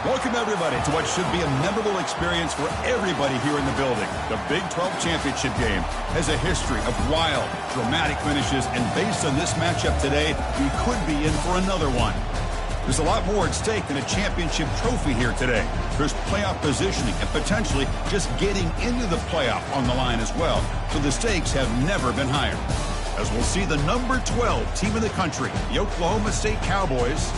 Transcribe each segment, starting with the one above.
Welcome, everybody, to what should be a memorable experience for everybody here in the building. The Big 12 Championship game has a history of wild, dramatic finishes, and based on this matchup today, we could be in for another one. There's a lot more at stake than a championship trophy here today. There's playoff positioning and potentially just getting into the playoff on the line as well, so the stakes have never been higher. As we'll see the number 12 team in the country, the Oklahoma State Cowboys,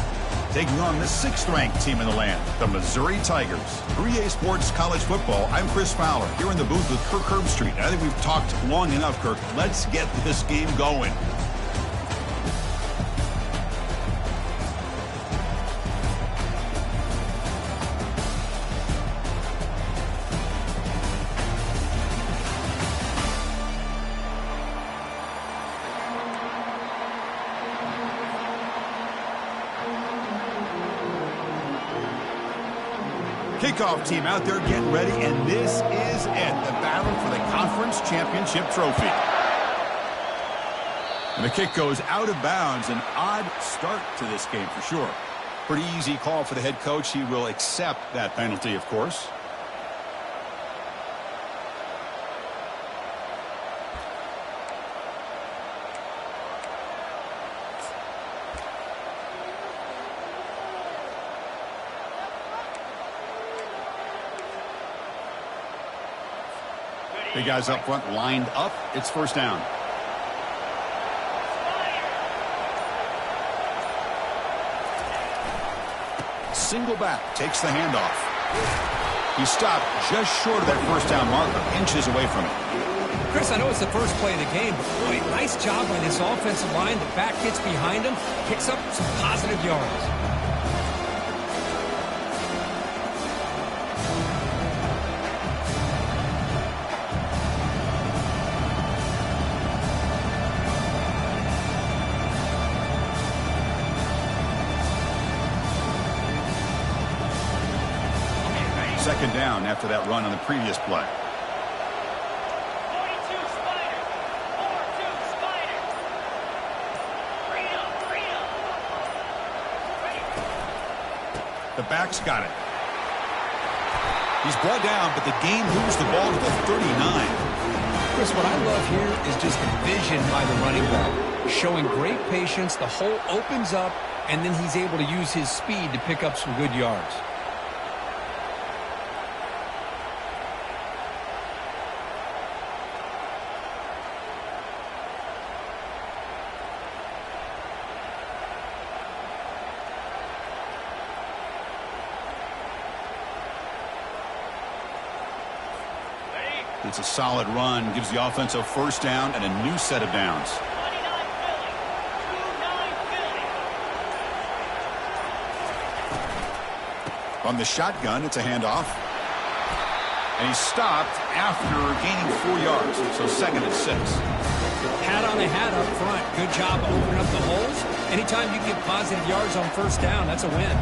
taking on the 6th-ranked team in the land, the Missouri Tigers. For EA Sports College Football, I'm Chris Fowler, here in the booth with Kirk Herbstreit. I think we've talked long enough, Kirk. Let's get this game going. Kickoff team out there getting ready, and this is it, the battle for the conference championship trophy. And the kick goes out of bounds. An odd start to this game for sure. Pretty easy call for the head coach. He will accept that penalty, of course. The guys up front lined up. It's first down. Single back takes the handoff. He stopped just short of that first down marker, inches away from it. Chris, I know it's the first play of the game, but boy, nice job by this offensive line. The back gets behind him, picks up some positive yards. Second down after that run on the previous play. 42 Spider. 4-2 Spider. Freedom. The back's got it. He's brought down, but the game moves the ball to the 39. Chris, what I love here is just the vision by the running back. Showing great patience, the hole opens up, and then he's able to use his speed to pick up some good yards. It's a solid run, gives the offense a first down and a new set of downs. 29 Philly. 2-9 Philly. On the shotgun, it's a handoff. And he's stopped after gaining 4 yards, so second and 6. Hat on a hat up front. Good job opening up the holes. Anytime you get positive yards on first down, that's a win.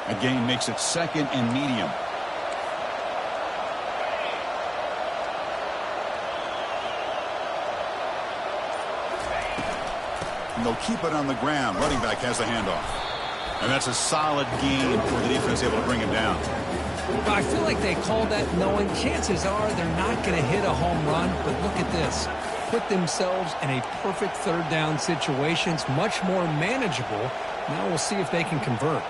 A gain makes it second and medium. And they'll keep it on the ground. Running back has the handoff. And that's a solid gain for the defense able to bring him down. Well, I feel like they called that knowing chances are they're not going to hit a home run, but look at this. Put themselves in a perfect third down situation. It's much more manageable. Now we'll see if they can convert.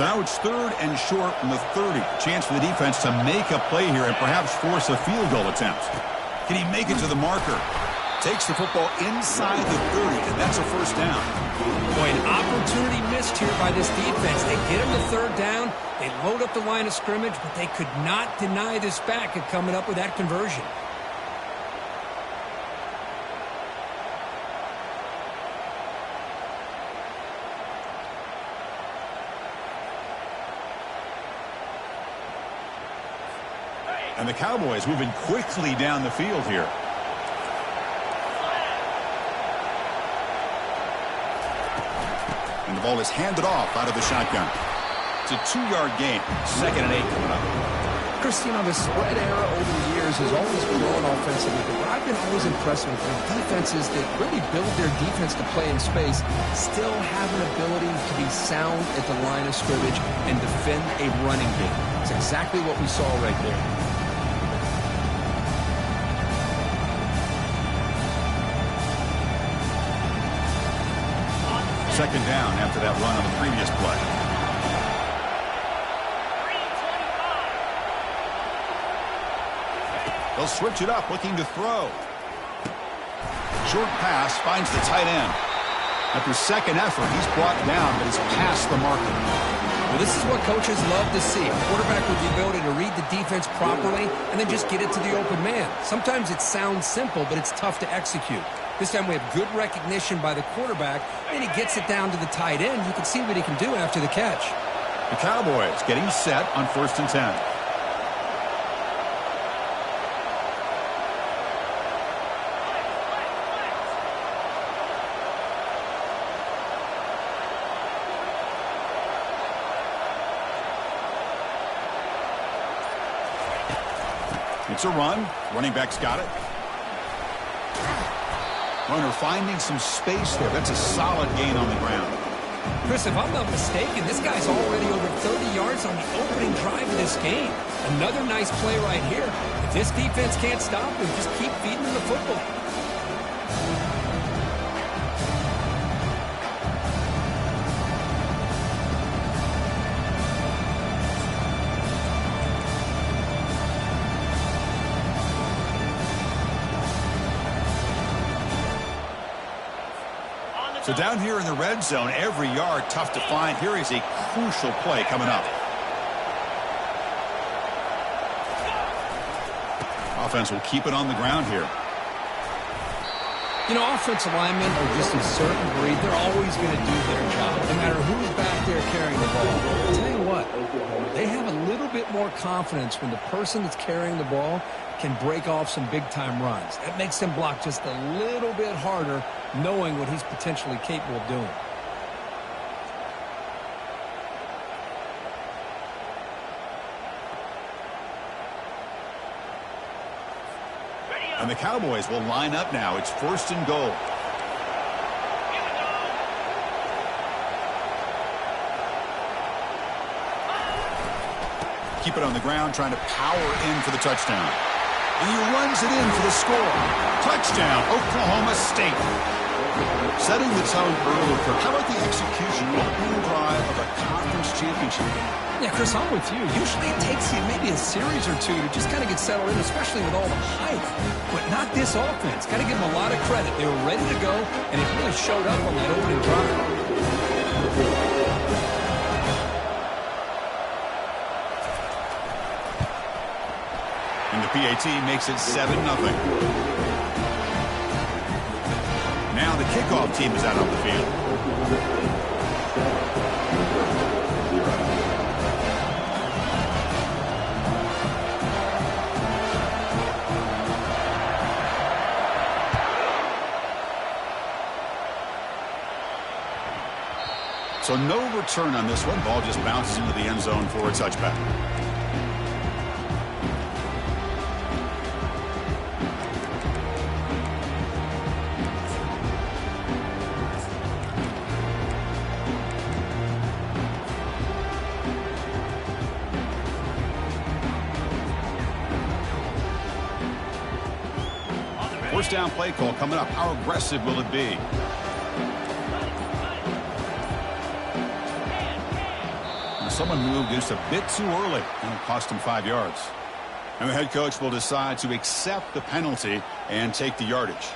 Now it's third and short from the 30. Chance for the defense to make a play here and perhaps force a field goal attempt. Can he make it to the marker? Takes the football inside the 30, and that's a first down. Boy, an opportunity missed here by this defense. They get him the third down. They load up the line of scrimmage, but they could not deny this back of coming up with that conversion. And the Cowboys moving quickly down the field here. And the ball is handed off out of the shotgun. It's a 2-yard gain. 2nd and 8 coming up. Chris, you know, the spread era over the years has always grown offensively, but I've been always impressed with the defenses that really build their defense to play in space, still have an ability to be sound at the line of scrimmage and defend a running game. It's exactly what we saw right there. 2nd down after that run on the previous play. They'll switch it up, looking to throw. Short pass finds the tight end. After second effort, he's brought down, but he's past the marker. Well, this is what coaches love to see. A quarterback with the ability to read the defense properly and then just get it to the open man. Sometimes it sounds simple, but it's tough to execute. This time we have good recognition by the quarterback, and he gets it down to the tight end. You can see what he can do after the catch. The Cowboys getting set on 1st and 10. It's a run. Running back's got it. Runner finding some space there. That's a solid gain on the ground. Chris, if I'm not mistaken, this guy's already over 30 yards on the opening drive of this game. Another nice play right here. If this defense can't stop him, just keep feeding him the football. So down here in the red zone, every yard tough to find. Here is a crucial play coming up. Offense will keep it on the ground here. You know, offensive linemen are just a certain breed. They're always going to do their job, no matter who's back there carrying the ball. I'll tell you what, they have a little bit more confidence when the person that's carrying the ball can break off some big-time runs. That makes them block just a little bit harder, knowing what he's potentially capable of doing. And the Cowboys will line up now. It's 1st and goal. Keep it on the ground, trying to power in for the touchdown. And he runs it in for the score. Touchdown, Oklahoma State. Setting the tone early, Kirk. How about the execution, opening drive of a conference championship game? Yeah, Chris, I'm with you. Usually it takes you maybe a series or two to just kind of get settled in, especially with all the hype. But not this offense. Got to give them a lot of credit. They were ready to go, and it really showed up on that opening drive. And the PAT makes it 7-0. Now the kickoff team is out on the field. So no return on this one. Ball just bounces into the end zone for a touchback. First down play call coming up. How aggressive will it be? Someone moved just a bit too early, and it cost him 5 yards. And the head coach will decide to accept the penalty and take the yardage.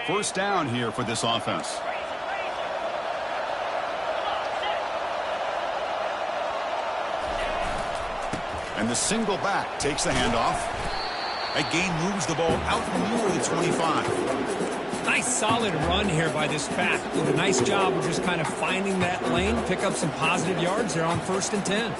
First down here for this offense. And the single back takes the handoff. That gain moves the ball out near the 25. Nice solid run here by this back. Did a nice job of just kind of finding that lane, pick up some positive yards there on 1st and 10.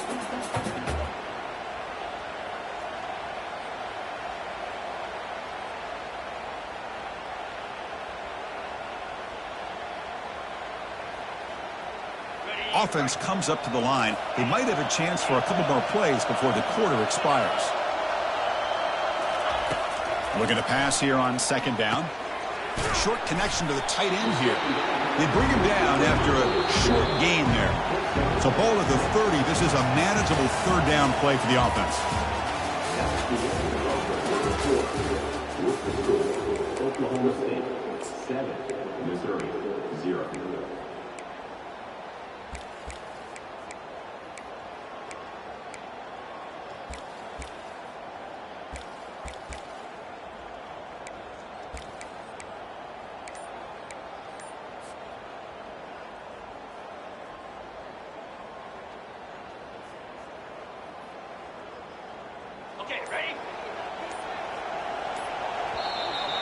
Offense comes up to the line. They might have a chance for a couple more plays before the quarter expires. Looking to pass here on 2nd down. Short connection to the tight end here. They bring him down after a short gain there. So ball at the 30. This is a manageable 3rd down play for the offense. Oklahoma State 7, Missouri 0. Okay, ready?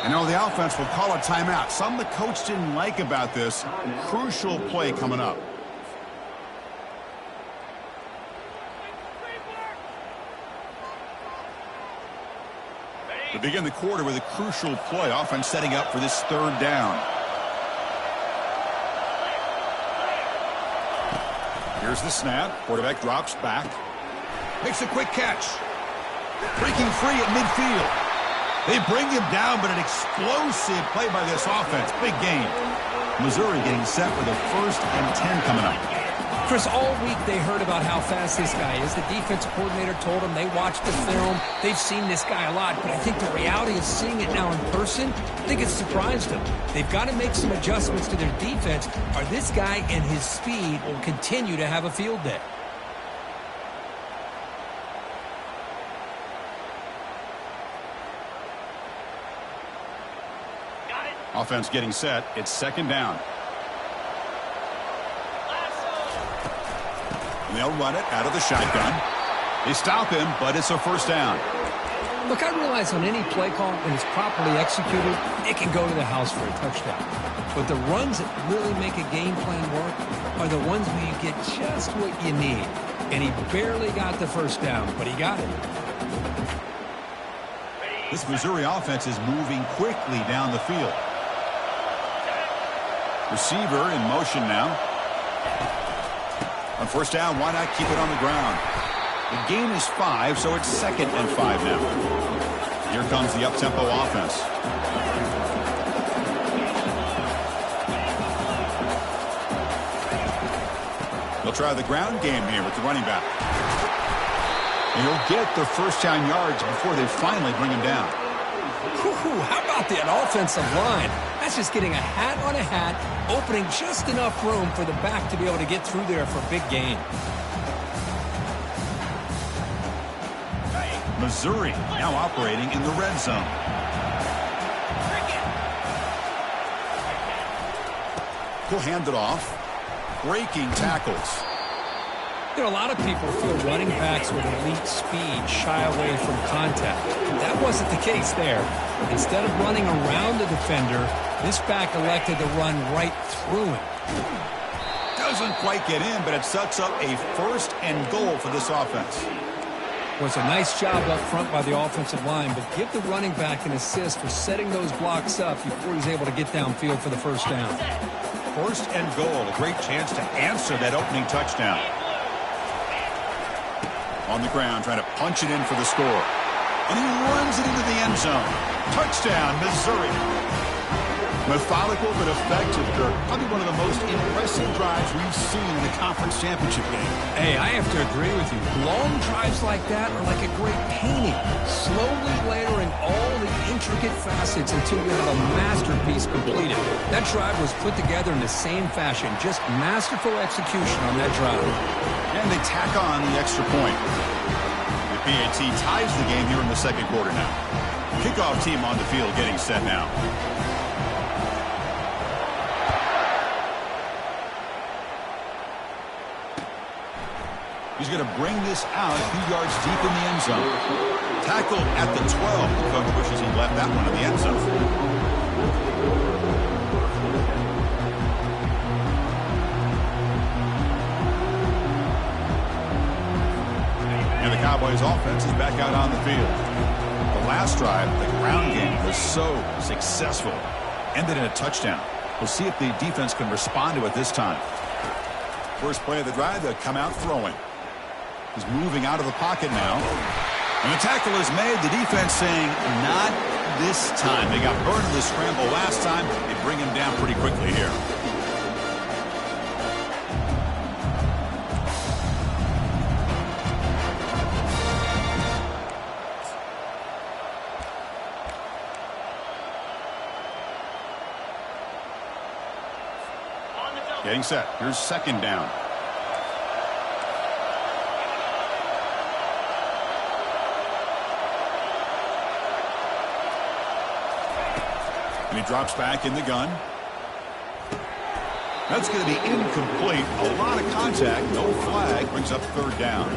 And now the offense will call a timeout. Something the coach didn't like about this. Crucial play coming up. To begin the quarter with a crucial play. Offense setting up for this 3rd down. Here's the snap. Quarterback drops back. Makes a quick catch. Breaking free at midfield. They bring him down, but an explosive play by this offense. Big gain. Missouri getting set for the 1st and 10 coming up. Chris, all week they heard about how fast this guy is. The defensive coordinator told them they watched the film. They've seen this guy a lot, but I think the reality of seeing it now in person, I think it's surprised them. They've got to make some adjustments to their defense, or this guy and his speed will continue to have a field day. Offense getting set. It's 2nd down. And they'll run it out of the shotgun. They stop him, but it's a 1st down. Look, I realize on any play call, when it's properly executed, it can go to the house for a touchdown. But the runs that really make a game plan work are the ones where you get just what you need. And he barely got the 1st down, but he got it. This Missouri offense is moving quickly down the field. Receiver in motion now. On 1st down, why not keep it on the ground? The gain is 5, so it's 2nd and 5 now. Here comes the up-tempo offense. They'll try the ground game here with the running back. And he'll get the 1st down yards before they finally bring him down. Ooh, how about that offensive line? That's just getting a hat on a hat, opening just enough room for the back to be able to get through there for a big gain. Missouri now operating in the red zone. He'll hand it off. Breaking tackles. You know, a lot of people feel running backs with elite speed shy away from contact. That wasn't the case there. Instead of running around the defender, this back elected to run right through him. Doesn't quite get in, but it sets up a 1st and goal for this offense. Was a nice job up front by the offensive line, but give the running back an assist for setting those blocks up before he's able to get downfield for the 1st down. 1st and goal, a great chance to answer that opening touchdown. On the ground, trying to punch it in for the score. And he runs it into the end zone. Touchdown, Missouri. Methodical but effective. Probably one of the most impressive drives we've seen in the conference championship game. Hey, I have to agree with you. Long drives like that are like a great painting. Slowly layering all the intricate facets until you have a masterpiece completed. That drive was put together in the same fashion. Just masterful execution on that drive. And they tack on the extra point. The PAT ties the game here in the 2nd quarter now. Kickoff team on the field getting set now. He's going to bring this out a few yards deep in the end zone. Tackled at the 12. The coach wishes he left that one in the end zone. And the Cowboys offense is back out on the field. The last drive, the ground game, was so successful. Ended in a touchdown. We'll see if the defense can respond to it this time. First play of the drive, they'll come out throwing. He's moving out of the pocket now. And the tackle is made. The defense saying, not this time. They got burned in the scramble last time. They bring him down pretty quickly here. Getting set. Here's second down. And he drops back in the gun. That's going to be incomplete. A lot of contact. No flag. Brings up third down.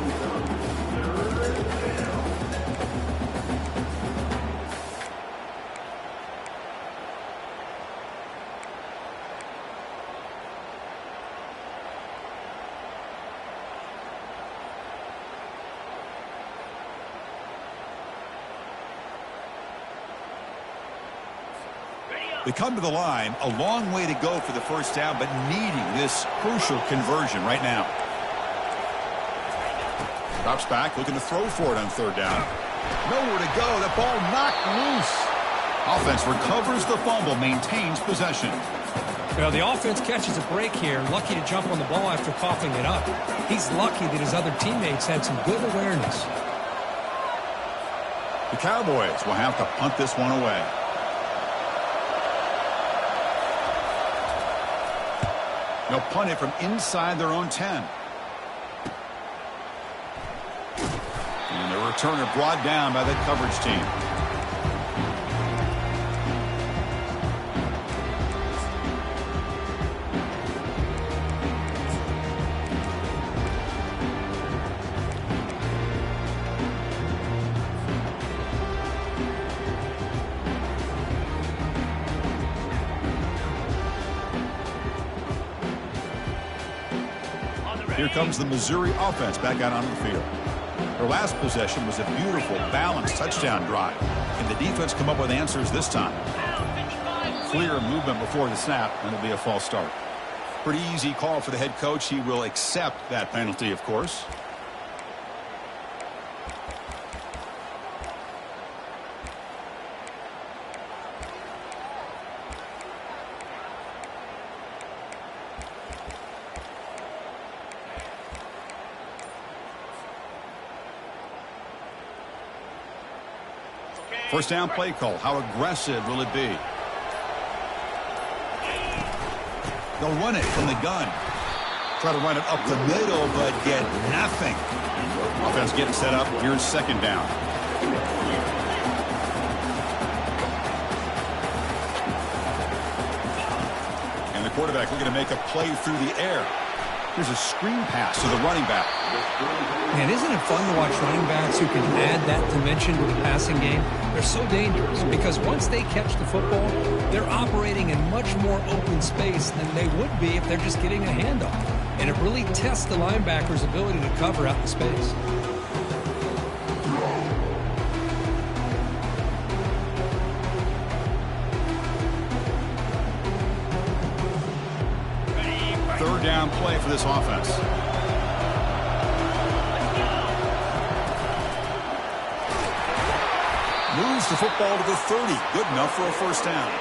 They come to the line, a long way to go for the first down, but needing this crucial conversion right now. Drops back, looking to throw for it on third down. Nowhere to go. The ball knocked loose. Offense recovers the fumble, maintains possession. Well, the offense catches a break here, lucky to jump on the ball after coughing it up. He's lucky that his other teammates had some good awareness. The Cowboys will have to punt this one away. They'll punt it from inside their own 10. And the returner brought down by the coverage team. Here comes the Missouri offense back out onto the field. Their last possession was a beautiful, balanced touchdown drive. Can the defense come up with answers this time? Clear movement before the snap, and it'll be a false start. Pretty easy call for the head coach. He will accept that penalty, of course. First down play call. How aggressive will it be? They'll run it from the gun. Try to run it up the middle, but get nothing. Offense getting set up. Here's second down. And the quarterback looking to make a play through the air. Here's a screen pass to the running back. Man, isn't it fun to watch running backs who can add that dimension to the passing game? They're so dangerous because once they catch the football, they're operating in much more open space than they would be if they're just getting a handoff. And it really tests the linebacker's ability to cover out in space. Third down play for this offense. Moves the football to the 30. Good enough for a first down.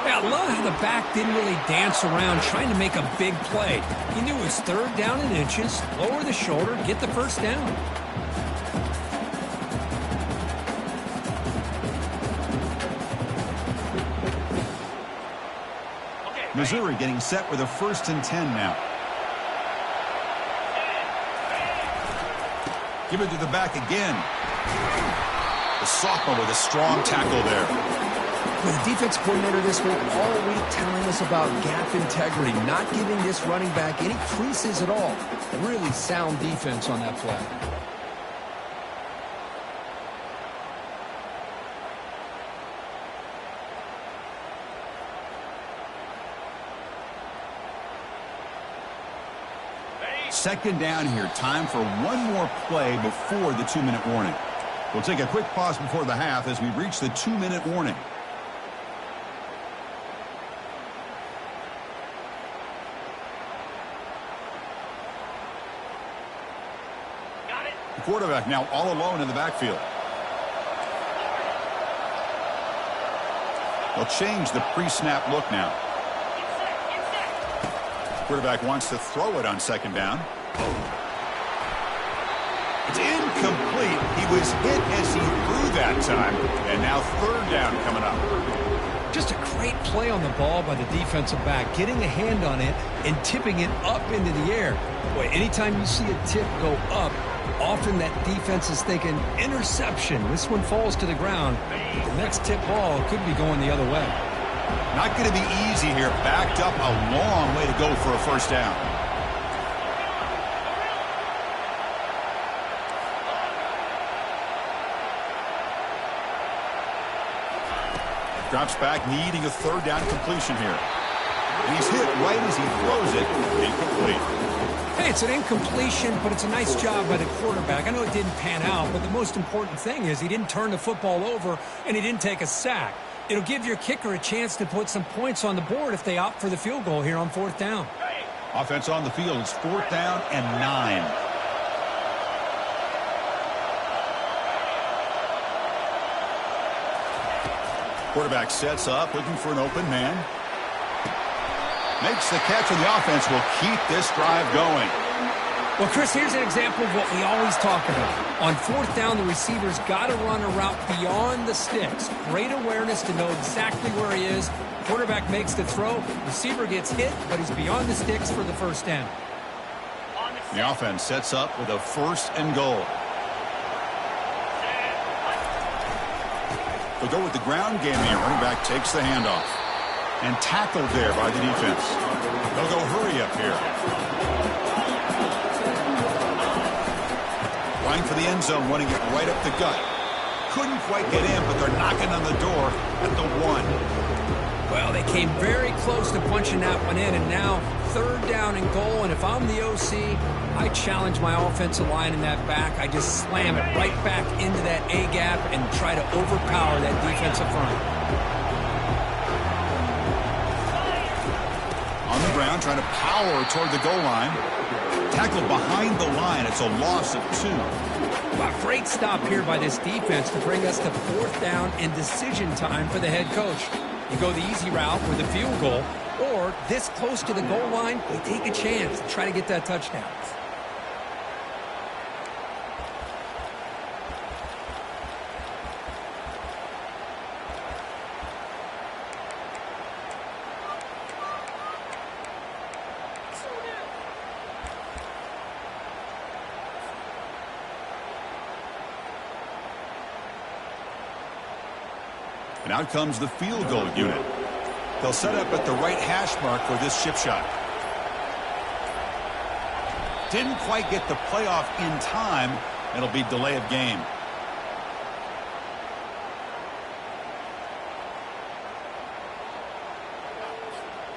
Yeah, I love how the back didn't really dance around trying to make a big play. He knew it was third down in inches, lower the shoulder, get the first down. Missouri getting set with a 1st and 10 now. Give it to the back again. The sophomore with a strong tackle there. Well, the defense coordinator this week all week telling us about gap integrity, not giving this running back any creases at all. Really sound defense on that play. Second down here. Time for one more play before the 2-minute warning. We'll take a quick pause before the half as we reach the 2-minute warning. Got it. The quarterback now all alone in the backfield. They'll change the pre-snap look now. Get set. Quarterback wants to throw it on second down. It's incomplete. He was hit as he threw that time. And now third down coming up. Just a great play on the ball by the defensive back, getting a hand on it and tipping it up into the air. Boy, anytime you see a tip go up, often that defense is thinking interception. This one falls to the ground. The next tip ball could be going the other way. Not going to be easy here. Backed up a long way to go for a first down. Drops back, needing a third down completion here. And he's hit right as he throws it. Incomplete. Hey, it's an incompletion, but it's a nice job by the quarterback. I know it didn't pan out, but the most important thing is he didn't turn the football over and he didn't take a sack. It'll give your kicker a chance to put some points on the board if they opt for the field goal here on fourth down. Offense on the field. It's fourth down and 9. Quarterback sets up, looking for an open man. Makes the catch, and the offense will keep this drive going. Well, Chris, here's an example of what we always talk about. On fourth down, the receiver's got to run a route beyond the sticks. Great awareness to know exactly where he is. Quarterback makes the throw. Receiver gets hit, but he's beyond the sticks for the first down. The offense sets up with a first and goal. They'll go with the ground game here. Running back takes the handoff. And tackled there by the defense. They'll go hurry up here. Running for the end zone, running it right up the gut. Couldn't quite get in, but they're knocking on the door at the 1. Well, they came very close to punching that one in, and now third down and goal. And if I'm the OC, I challenge my offensive line in that back. I just slam it right back into that A gap and try to overpower that defensive front. On the ground, trying to power toward the goal line. Tackled behind the line. It's a loss of 2. Wow, great stop here by this defense to bring us to fourth down and decision time for the head coach. You go the easy route with a field goal, or this close to the goal line, you take a chance to try to get that touchdown. And out comes the field goal unit. They'll set up at the right hash mark for this chip shot. Didn't quite get the playoff in time. It'll be delay of game.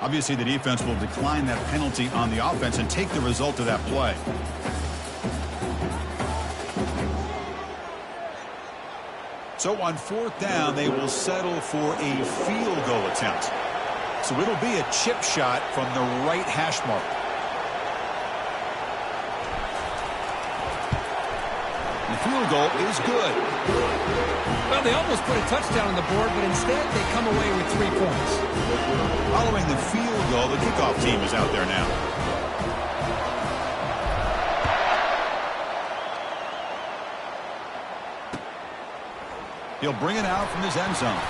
Obviously, the defense will decline that penalty on the offense and take the result of that play. So on fourth down, they will settle for a field goal attempt. So it'll be a chip shot from the right hash mark. The field goal is good. Well, they almost put a touchdown on the board, but instead they come away with 3 points. Following the field goal, the kickoff team is out there now. He'll bring it out from his end zone.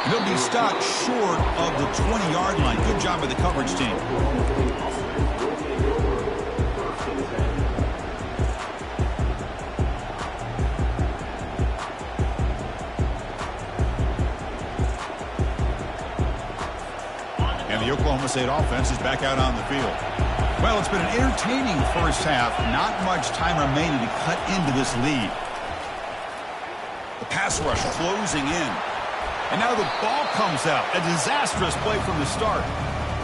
And he'll be stopped short of the 20-yard line. Good job by the coverage team. And the Oklahoma State offense is back out on the field. Well, it's been an entertaining first half. Not much time remaining to cut into this lead. The pass rush closing in. And now the ball comes out. A disastrous play from the start.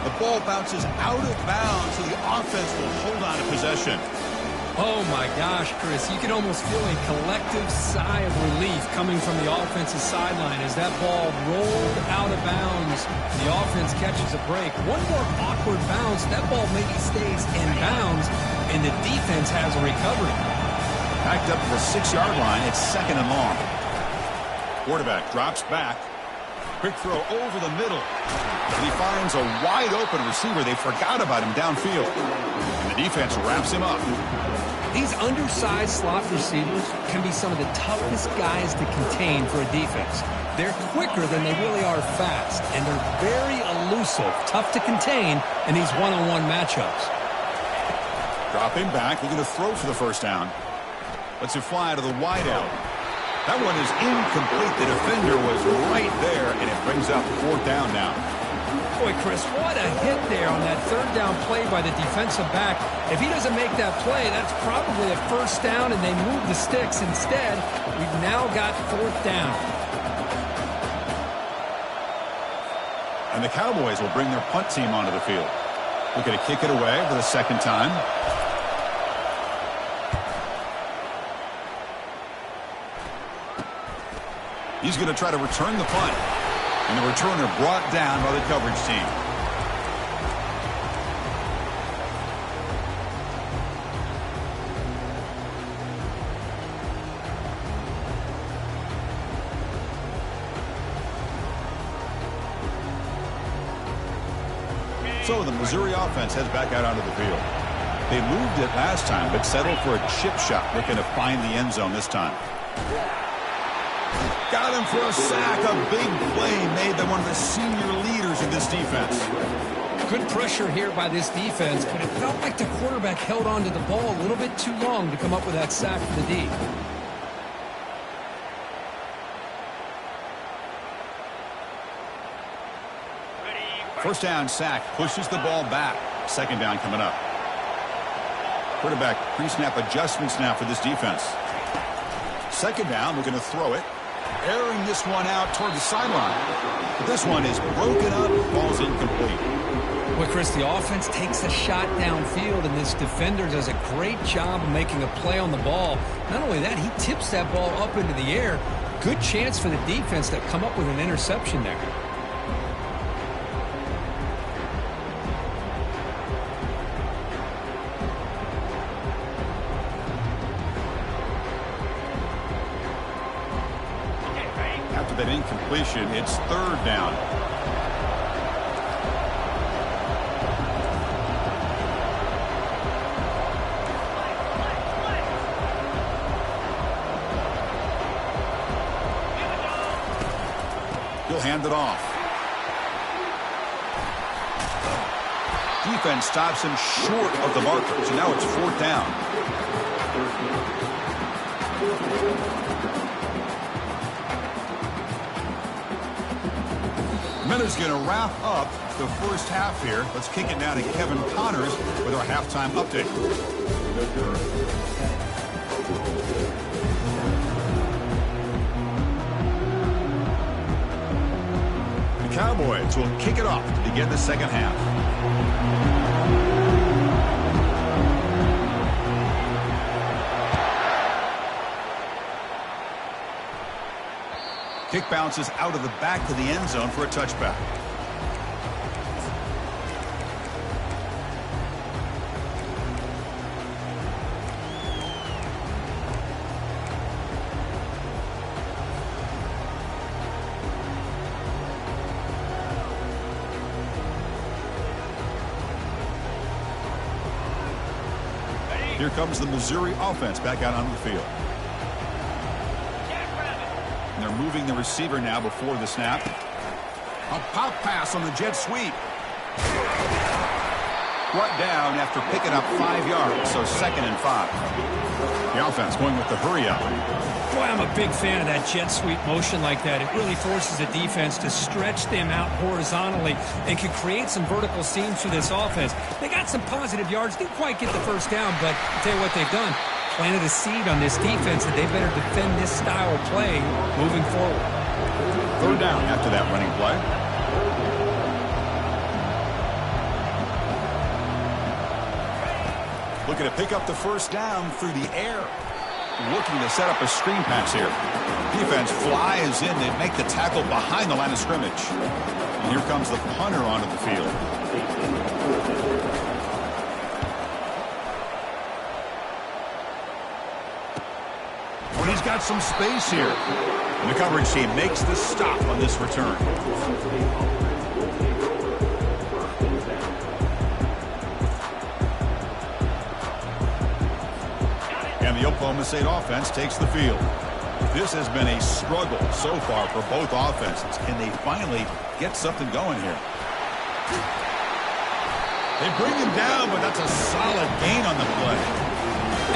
The ball bounces out of bounds, so the offense will hold on to possession. Oh, my gosh, Chris. You can almost feel a collective sigh of relief coming from the offensive sideline as that ball rolled out of bounds. The offense catches a break. One more awkward bounce. That ball maybe stays in bounds, and the defense has a recovery. Backed up to the 6-yard line. It's 2nd and long. Quarterback drops back. Quick throw over the middle. And he finds a wide-open receiver. They forgot about him downfield. And the defense wraps him up. These undersized slot receivers can be some of the toughest guys to contain for a defense. They're quicker than they really are fast, and they're very elusive, tough to contain in these one-on-one matchups. Dropping back, looking to throw for the first down. Lets it fly to the wideout. That one is incomplete. The defender was right there, and it brings up 4th down now. Boy, Chris, what a hit there on that 3rd down play by the defensive back. If he doesn't make that play, that's probably a 1st down, and they move the sticks. Instead, we've now got 4th down. And the Cowboys will bring their punt team onto the field. Looking to kick it away for the 2nd time. He's going to try to return the punt. And the returner brought down by the coverage team. So the Missouri offense heads back out onto the field. They moved it last time, but settled for a chip shot, looking to find the end zone this time. Got him for a sack. A big play made by one of the senior leaders in this defense. Good pressure here by this defense, but it felt like the quarterback held on to the ball a little bit too long to come up with that sack for the D. First down sack, pushes the ball back. 2nd down coming up. Quarterback pre-snap adjustments now for this defense. 2nd down, looking to throw it. Airing this one out toward the sideline. But this one is broken up, ball's incomplete. Well, Chris, the offense takes a shot downfield, and this defender does a great job of making a play on the ball. Not only that, he tips that ball up into the air. Good chance for the defense to come up with an interception there. That incompletion, it's 3rd down. He'll hand it off. Defense stops him short of the marker, so now it's 4th down. Miller's going to wrap up the first half here. Let's kick it now to Kevin Connors with our halftime update. The Cowboys will kick it off to begin the 2nd half. Kick bounces out of the back to the end zone for a touchback. Here comes the Missouri offense back out onto the field. And they're moving the receiver now before the snap. A pop pass on the jet sweep. Brought down after picking up 5 yards, so 2nd and 5. The offense going with the hurry up. Boy, I'm a big fan of that jet sweep motion like that. It really forces the defense to stretch them out horizontally and can create some vertical seams for this offense. They got some positive yards, didn't quite get the first down, but I'll tell you what they've done. Planted a seed on this defense that they better defend this style of play moving forward. 3rd down after that running play. Looking to pick up the first down through the air. Looking to set up a screen pass here. Defense flies in. They make the tackle behind the line of scrimmage. And here comes the punter onto the field. When he's got some space here. And the coverage team makes the stop on this return. And the Oklahoma State offense takes the field. This has been a struggle so far for both offenses. Can they finally get something going here? They bring him down, but that's a solid gain on the play.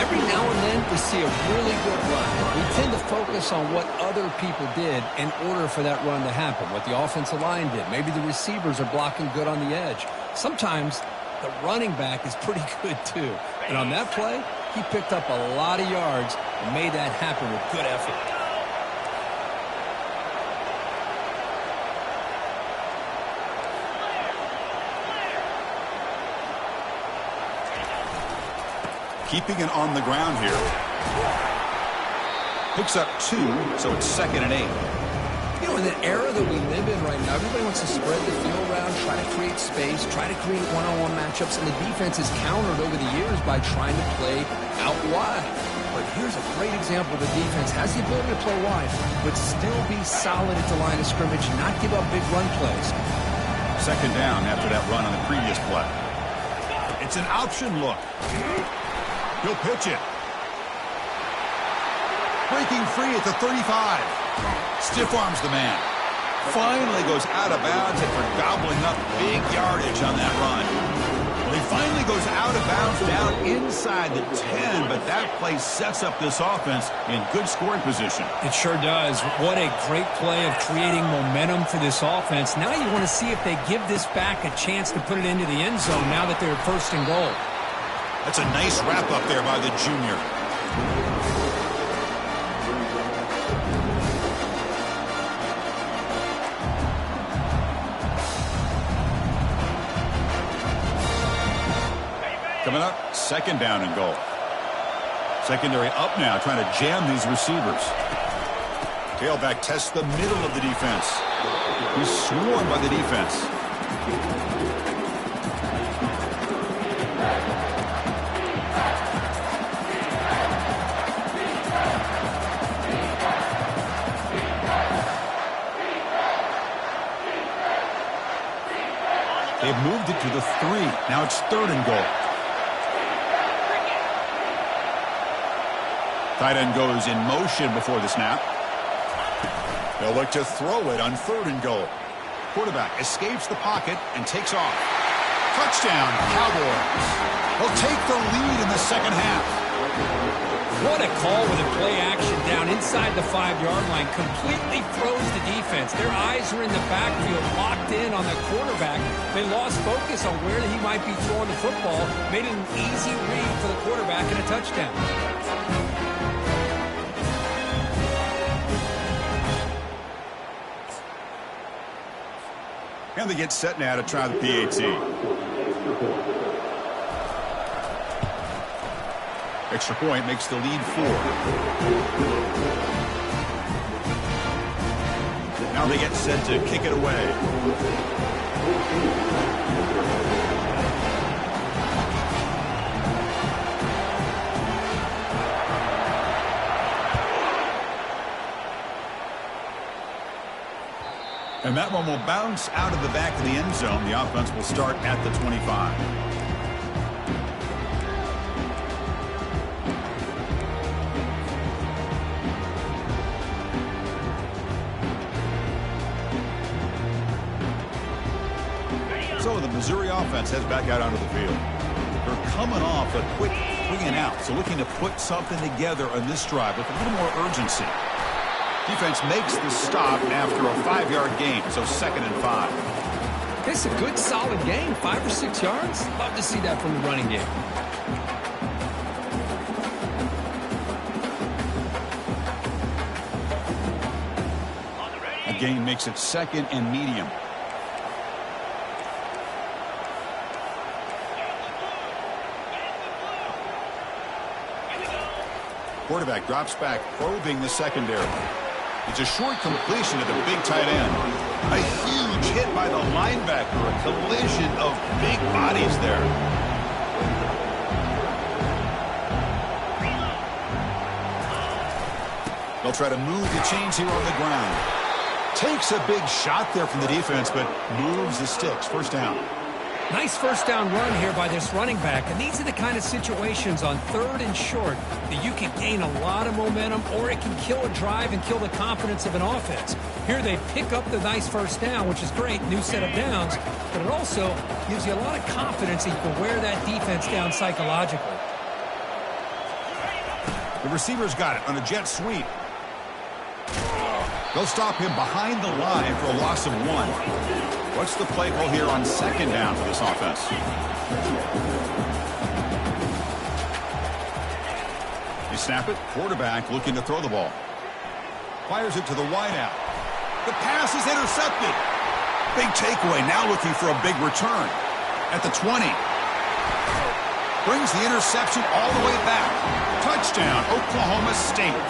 Every now and then we see a really good run. We tend to focus on what other people did in order for that run to happen, what the offensive line did. Maybe the receivers are blocking good on the edge. Sometimes the running back is pretty good too. And on that play, he picked up a lot of yards and made that happen with good effort. Keeping it on the ground here. Picks up 2, so it's 2nd and 8. You know, in the era that we live in right now, everybody wants to spread the field around, try to create space, try to create one-on-one matchups, and the defense is countered over the years by trying to play out wide. But here's a great example. The defense has the ability to play wide, but still be solid at the line of scrimmage, not give up big run plays. 2nd down after that run on the previous play. It's an option look. He'll pitch it. Breaking free at the 35. Stiff arms the man. Finally goes out of bounds after gobbling up big yardage on that run. Well, he finally goes out of bounds down inside the 10, but that play sets up this offense in good scoring position. It sure does. What a great play of creating momentum for this offense. Now you want to see if they give this back a chance to put it into the end zone now that they're 1st and goal. That's a nice wrap up there by the junior. Coming up, 2nd down and goal. Secondary up now, trying to jam these receivers. Tailback tests the middle of the defense. He's swarmed by the defense. They've moved it to the 3. Now it's 3rd and goal. Tight end goes in motion before the snap. They'll look to throw it on 3rd and goal. Quarterback escapes the pocket and takes off. Touchdown, Cowboys. They'll take the lead in the 2nd half. What a call with a play action down inside the 5-yard line. Completely froze the defense. Their eyes were in the backfield, locked in on the quarterback. They lost focus on where he might be throwing the football. Made it an easy read for the quarterback and a touchdown. And they get set now to try the PAT. Extra point makes the lead 4. Now they get set to kick it away. And that one will bounce out of the back of the end zone. The offense will start at the 25. Ready So the Missouri offense heads back out onto the field. They're coming off a quick 3-and-out, so looking to put something together on this drive with a little more urgency. Defense makes the stop after a 5-yard gain, so 2nd and 5. It's a good, solid game, 5 or 6 yards. Love to see that from the running game. A gain makes it 2nd and medium. Quarterback drops back, probing the secondary. It's a short completion to the big tight end. A huge hit by the linebacker. A collision of big bodies there. They'll try to move the chains here on the ground. Takes a big shot there from the defense, but moves the sticks. 1st down. Nice 1st down run here by this running back. And these are the kind of situations on 3rd and short that you can gain a lot of momentum, or it can kill a drive and kill the confidence of an offense. Here they pick up the nice 1st down, which is great, new set of downs, but it also gives you a lot of confidence that you can wear that defense down psychologically. The receiver's got it on a jet sweep. They'll stop him behind the line for a loss of 1. What's the play call here on 2nd down for this offense? They snap it. Quarterback looking to throw the ball. Fires it to the wideout. The pass is intercepted. Big takeaway. Now looking for a big return. At the 20. Brings the interception all the way back. Touchdown, Oklahoma State.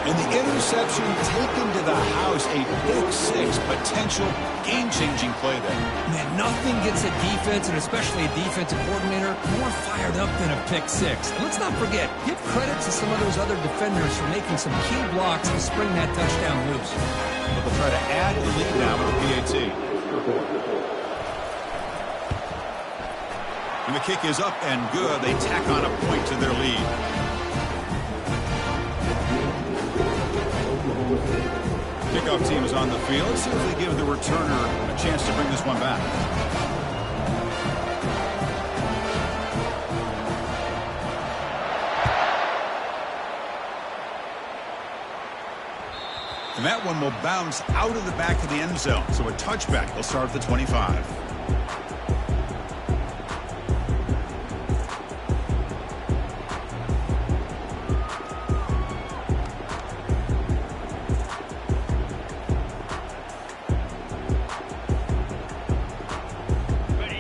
And the interception taken to the house, a pick 6, potential game-changing play there. Man, nothing gets a defense, and especially a defensive coordinator, more fired up than a pick 6. And let's not forget, give credit to some of those other defenders for making some key blocks to spring that touchdown loose. But they'll try to add the lead now with the PAT. And the kick is up and good. They tack on a point to their lead. Kickoff team is on the field. As soon as they give the returner a chance to bring this one back. And that one will bounce out of the back of the end zone. So a touchback. They'll start at the 25.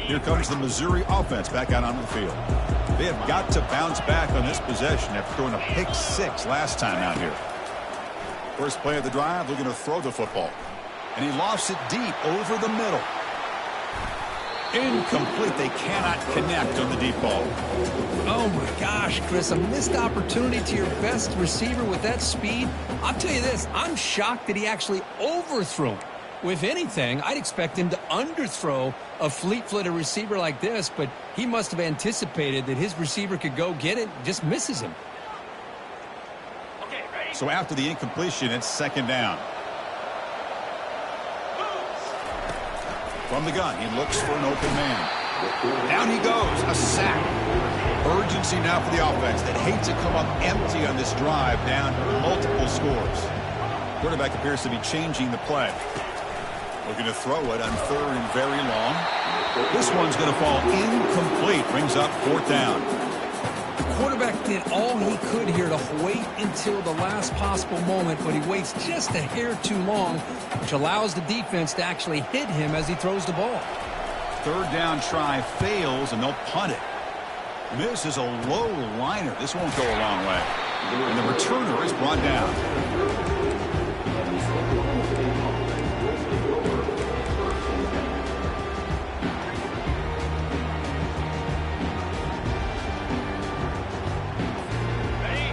Here comes the Missouri offense back out onto the field. They have got to bounce back on this possession after throwing a pick 6 last time out here. First play of the drive, looking to throw the football. And he lofts it deep over the middle. Incomplete. They cannot connect on the deep ball. Oh, my gosh, Chris, a missed opportunity to your best receiver with that speed. I'll tell you this, I'm shocked that he actually overthrew him. If anything, I'd expect him to underthrow a fleet-footed receiver like this, but he must have anticipated that his receiver could go get it, just misses him. Okay, ready? So after the incompletion, it's 2nd down. From the gun, he looks for an open man. Down he goes, a sack. Urgency now for the offense that hates to come up empty on this drive, down multiple scores. Quarterback appears to be changing the play. Looking to throw it on 3rd and very long. This one's going to fall incomplete. Brings up 4th down. The quarterback did all he could here to wait until the last possible moment, but he waits just a hair too long, which allows the defense to actually hit him as he throws the ball. 3rd down try fails, and they'll punt it. This is a low liner. This won't go a long way. And the returner is brought down.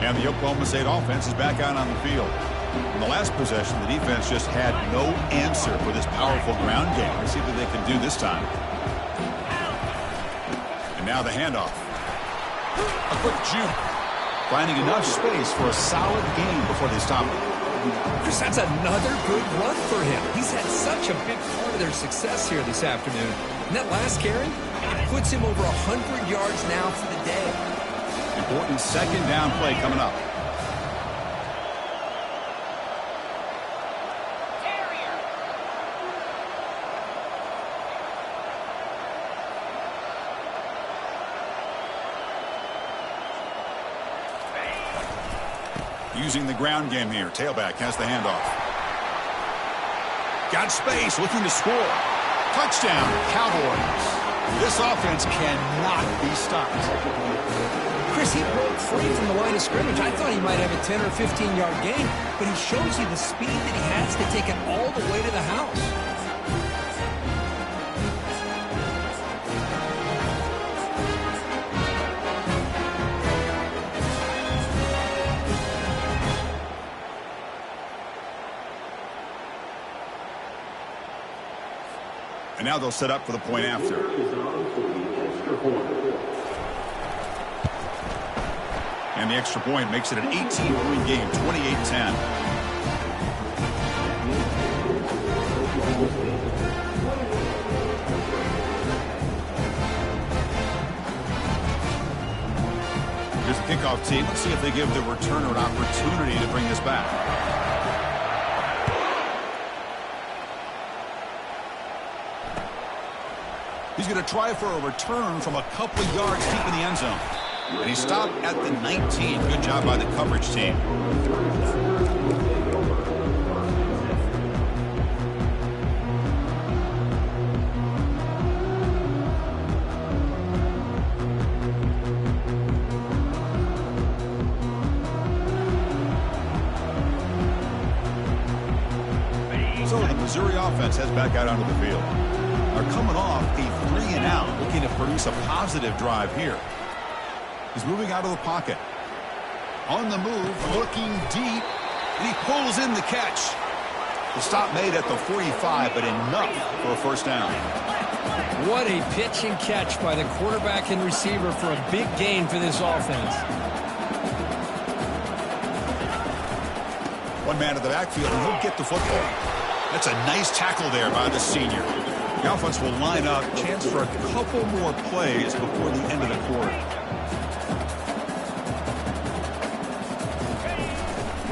And the Oklahoma State offense is back out on the field. In the last possession, the defense just had no answer for this powerful ground game. Let's see what they can do this time. And now the handoff. A quick juke. Finding enough space for a solid gain before they stop it. Chris, that's another good run for him. He's had such a big part of their success here this afternoon. And that last carry, it puts him over 100 yards now for the day. Important second down play coming up. Using the ground game here. Tailback has the handoff. Got space, looking to score. Touchdown, Cowboys. This offense cannot be stopped. Chris, he broke free from the line of scrimmage. I thought he might have a 10 or 15-yard gain, but he shows you the speed that he has to take it all the way to the house. And now they'll set up for the point after. And the extra point makes it an 18-point game, 28-10. Here's the kickoff team. Let's see if they give the returner an opportunity to bring this back. He's going to try for a return from a couple of yards deep in the end zone. And he stopped at the 19. Good job by the coverage team. So the Missouri offense heads back out onto the field. Are coming off a 3-and-out, looking to produce a positive drive here. He's moving out of the pocket. On the move, looking deep, and he pulls in the catch. The stop made at the 45, but enough for a first down. What a pitch and catch by the quarterback and receiver for a big gain for this offense. One man in the backfield, and he'll get the football. That's a nice tackle there by the senior. The offense will line up. Chance for a couple more plays before the end of the quarter.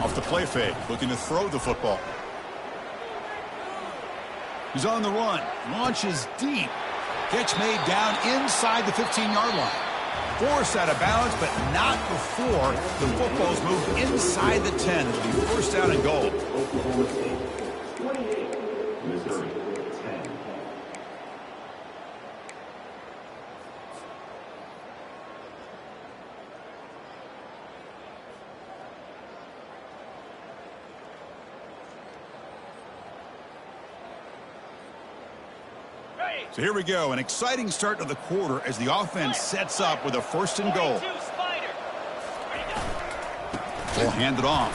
Off the play fake, looking to throw the football. He's on the run. Launches deep. Catch made down inside the 15-yard line. Forced out of bounds, but not before the football's moved inside the 10. It'll be first down and goal. Oklahoma State, 28. Missouri, 10. So here we go, an exciting start to the quarter as the offense sets up with a first and goal. They'll hand it off.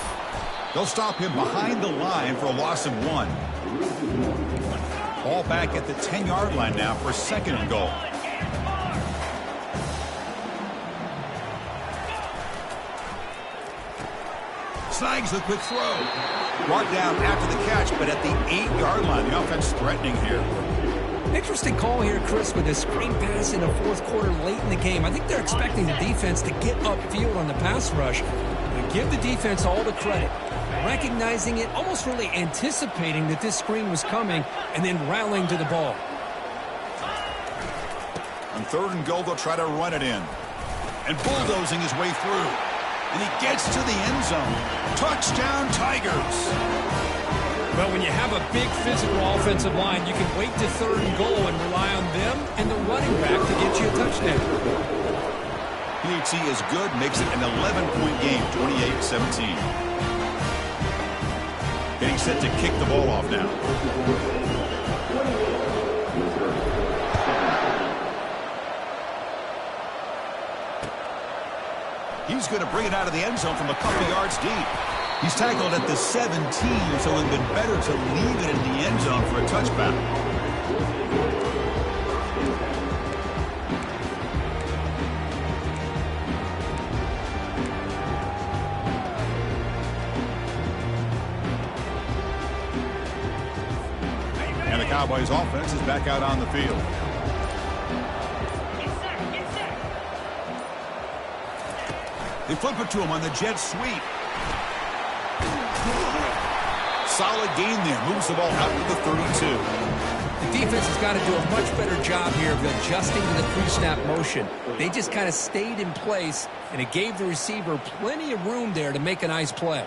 They'll stop him behind the line for a loss of 1. Ball back at the 10-yard line now for second and goal. Snags the quick throw. Brought down after the catch, but at the 8-yard line, the offense threatening here. Interesting call here, Chris, with a screen pass in the fourth quarter late in the game. I think they're expecting the defense to get upfield on the pass rush. But give the defense all the credit. Recognizing it, almost really anticipating that this screen was coming, and then rallying to the ball. On third and goal, they'll try to run it in. And bulldozing his way through. And he gets to the end zone. Touchdown, Tigers. Well, when you have a big physical offensive line, you can wait to third and goal and rely on them and the running back to get you a touchdown. PHC is good, makes it an 11-point game, 28-17. Getting set to kick the ball off now. He's going to bring it out of the end zone from a couple yards deep. He's tackled at the 17, so it would have been better to leave it in the end zone for a touchback. Cowboys offense is back out on the field. Get set, get set. They flip it to him on the jet sweep. Solid gain there. Moves the ball out to the 32. The defense has got to do a much better job here of adjusting to the pre-snap motion. They just kind of stayed in place, and it gave the receiver plenty of room there to make a nice play.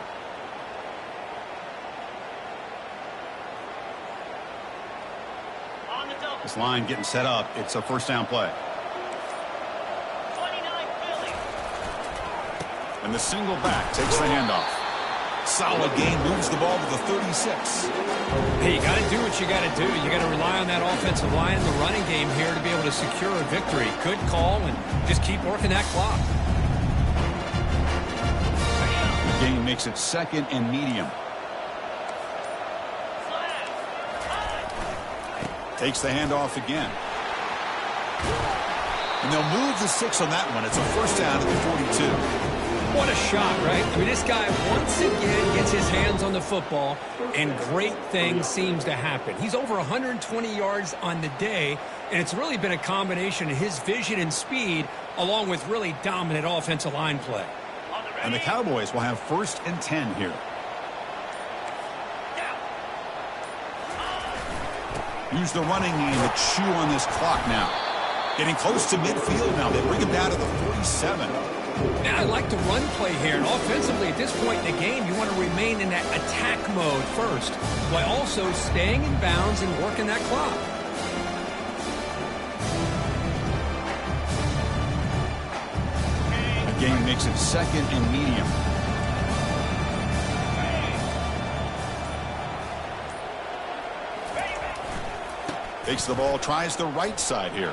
On the double. This line getting set up. It's a first down play. 29 Philly. And the single back takes the handoff. Solid gain, moves the ball to the 36. Hey, you got to do what you got to do. You got to rely on that offensive line and the running game here to be able to secure a victory. Good call, and just keep working that clock. The gain makes it second and medium. Takes the handoff again. And they'll move the 6 on that one. It's a first down at the 42. What a shot, right? I mean, this guy once again gets his hands on the football, and great things seems to happen. He's over 120 yards on the day, and it's really been a combination of his vision and speed along with really dominant offensive line play. And the Cowboys will have first and 10 here. Use the running game to chew on this clock now. Getting close to midfield now. They bring him down to the 47. Now, I like the run play here, and offensively at this point in the game, you want to remain in that attack mode first, while also staying in bounds and working that clock. The game makes it second and medium. Takes the ball, tries the right side here.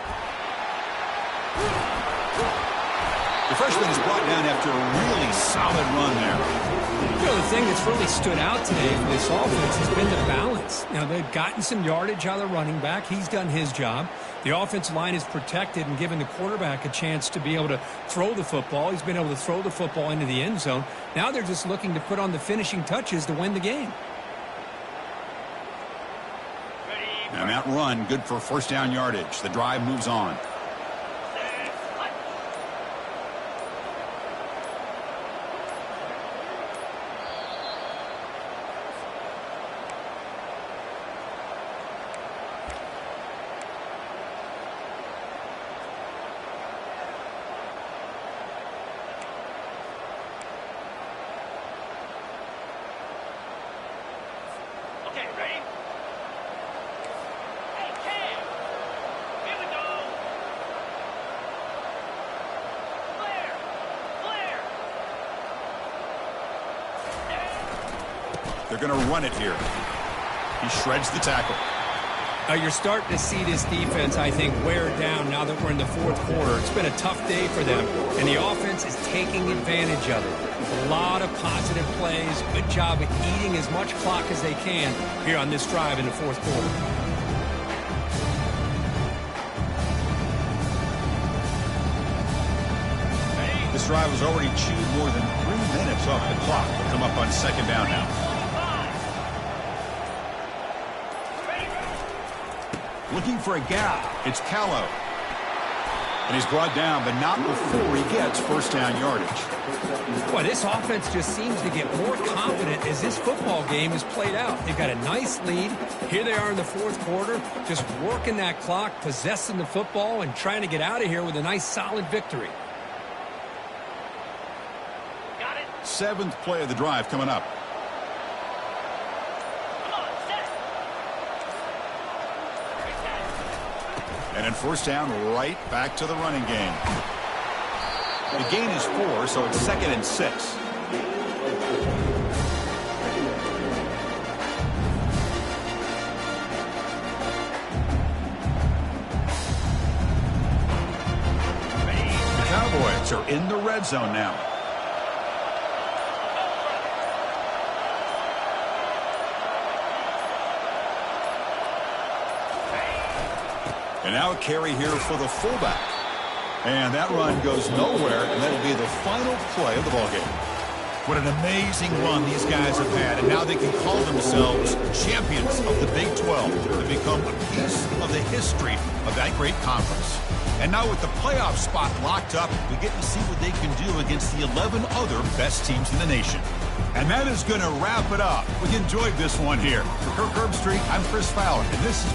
The freshman is brought down after a really solid run there. You know, the thing that's really stood out today for this offense has been the balance. Now, they've gotten some yardage out of the running back. He's done his job. The offensive line is protected and given the quarterback a chance to be able to throw the football. He's been able to throw the football into the end zone. Now they're just looking to put on the finishing touches to win the game. And that run, good for first down yardage. The drive moves on. Okay, ready? Hey, Cam! Here we go! Blair! Blair! They're going to run it here. He shreds the tackle. You're starting to see this defense, I think, wear down now that we're in the fourth quarter. It's been a tough day for them, and the offense is taking advantage of it. A lot of positive plays. Good job of eating as much clock as they can here on this drive in the fourth quarter. This drive has already chewed more than 3 minutes off the clock. They'll come up on second down now. Looking for a gap. It's Callow. And he's brought down, but not before he gets first down yardage. Boy, this offense just seems to get more confident as this football game is played out. They've got a nice lead. Here they are in the fourth quarter, just working that clock, possessing the football, and trying to get out of here with a nice, solid victory. Got it! Seventh play of the drive coming up. Come on, set! Reset! And then first down, right back to the running game. The gain is 4, so it's second and 6. The Cowboys are in the red zone now. And now a carry here for the fullback. And that run goes nowhere, and that'll be the final play of the ballgame. What an amazing run these guys have had, and now they can call themselves champions of the Big 12 and become a piece of the history of that great conference. And now with the playoff spot locked up, we get to see what they can do against the 11 other best teams in the nation. And that is going to wrap it up. We enjoyed this one here. For Kirk Herbstreit, I'm Chris Fowler, and this is